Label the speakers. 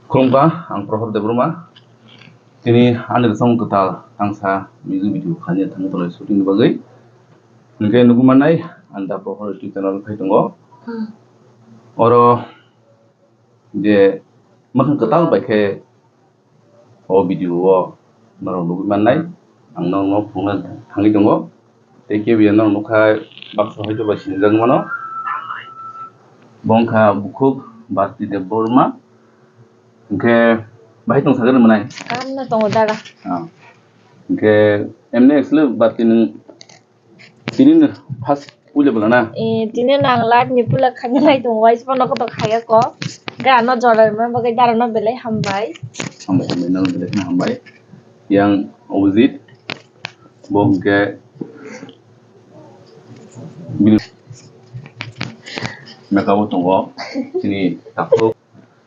Speaker 1: Kurungba, ang Prof. Debruma. Kini anda song ketal angsa music video khanya thang tolai shooting bagai. Nungke nugumanai anda Prof. YouTube channel khai tongo. Oro je makan ketal baike o video o narong nugumanai ang nong phungna thangi tongo. Teke biya nong nukha bakso hoito ba sinjang mano. Bongkha bukhuk Bharti Debruma. Nungke bahai tong sagar manai.
Speaker 2: Karena tunggu dara.
Speaker 1: Oke, emne ekslu Bharti nung tinin pas ule belana.
Speaker 2: Tini nang lat ni pula khanya lai tunggu wais pa noko to khaya ko. Ga no jorar ma bagai dara no belai hambai.
Speaker 1: Hambai no belai hambai. Yang opposite bongke bil mekawo tunggu sini takut